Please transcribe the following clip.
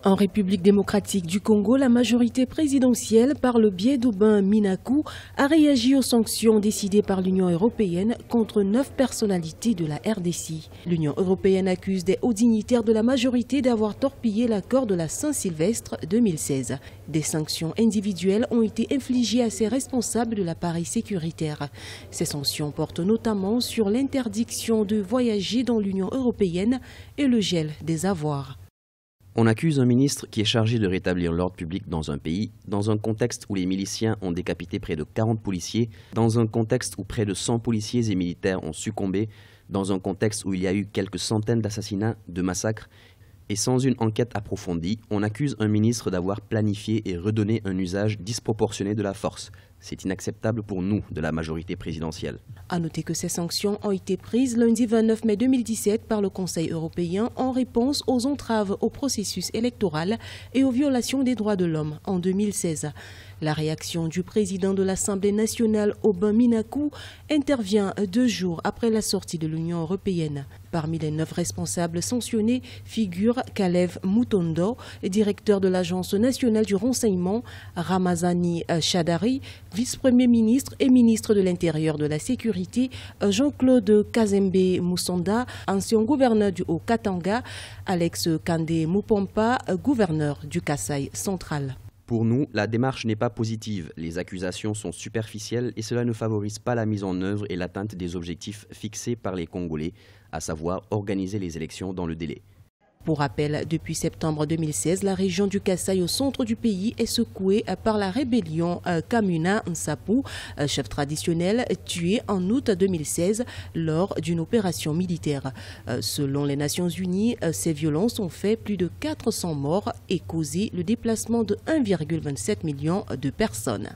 En République démocratique du Congo, la majorité présidentielle, par le biais d'Aubin Minakou, a réagi aux sanctions décidées par l'Union européenne contre 9 personnalités de la RDC. L'Union européenne accuse des hauts dignitaires de la majorité d'avoir torpillé l'accord de la Saint-Sylvestre 2016. Des sanctions individuelles ont été infligées à ces responsables de l'appareil sécuritaire. Ces sanctions portent notamment sur l'interdiction de voyager dans l'Union européenne et le gel des avoirs. On accuse un ministre qui est chargé de rétablir l'ordre public dans un pays, dans un contexte où les miliciens ont décapité près de 40 policiers, dans un contexte où près de 100 policiers et militaires ont succombé, dans un contexte où il y a eu quelques centaines d'assassinats, de massacres, et sans une enquête approfondie, on accuse un ministre d'avoir planifié et redonné un usage disproportionné de la force. C'est inacceptable pour nous, de la majorité présidentielle. À noter que ces sanctions ont été prises lundi 29 mai 2017 par le Conseil européen en réponse aux entraves au processus électoral et aux violations des droits de l'homme en 2016. La réaction du président de l'Assemblée nationale, Aubin Minakou, intervient 2 jours après la sortie de l'Union européenne. Parmi les 9 responsables sanctionnés figurent Kalev Mutondo, directeur de l'Agence nationale du renseignement, Ramazani Chadari, vice-premier ministre et ministre de l'Intérieur de la Sécurité, Jean-Claude Kazembe Moussonda, ancien gouverneur du Haut-Katanga, Alex Kandé Mupompa, gouverneur du Kasaï central. Pour nous, la démarche n'est pas positive. Les accusations sont superficielles et cela ne favorise pas la mise en œuvre et l'atteinte des objectifs fixés par les Congolais, à savoir organiser les élections dans le délai. Pour rappel, depuis septembre 2016, la région du Kasaï au centre du pays est secouée par la rébellion Kamuna Nsapu, chef traditionnel tué en août 2016 lors d'une opération militaire. Selon les Nations Unies, ces violences ont fait plus de 400 morts et causé le déplacement de 1,27 million de personnes.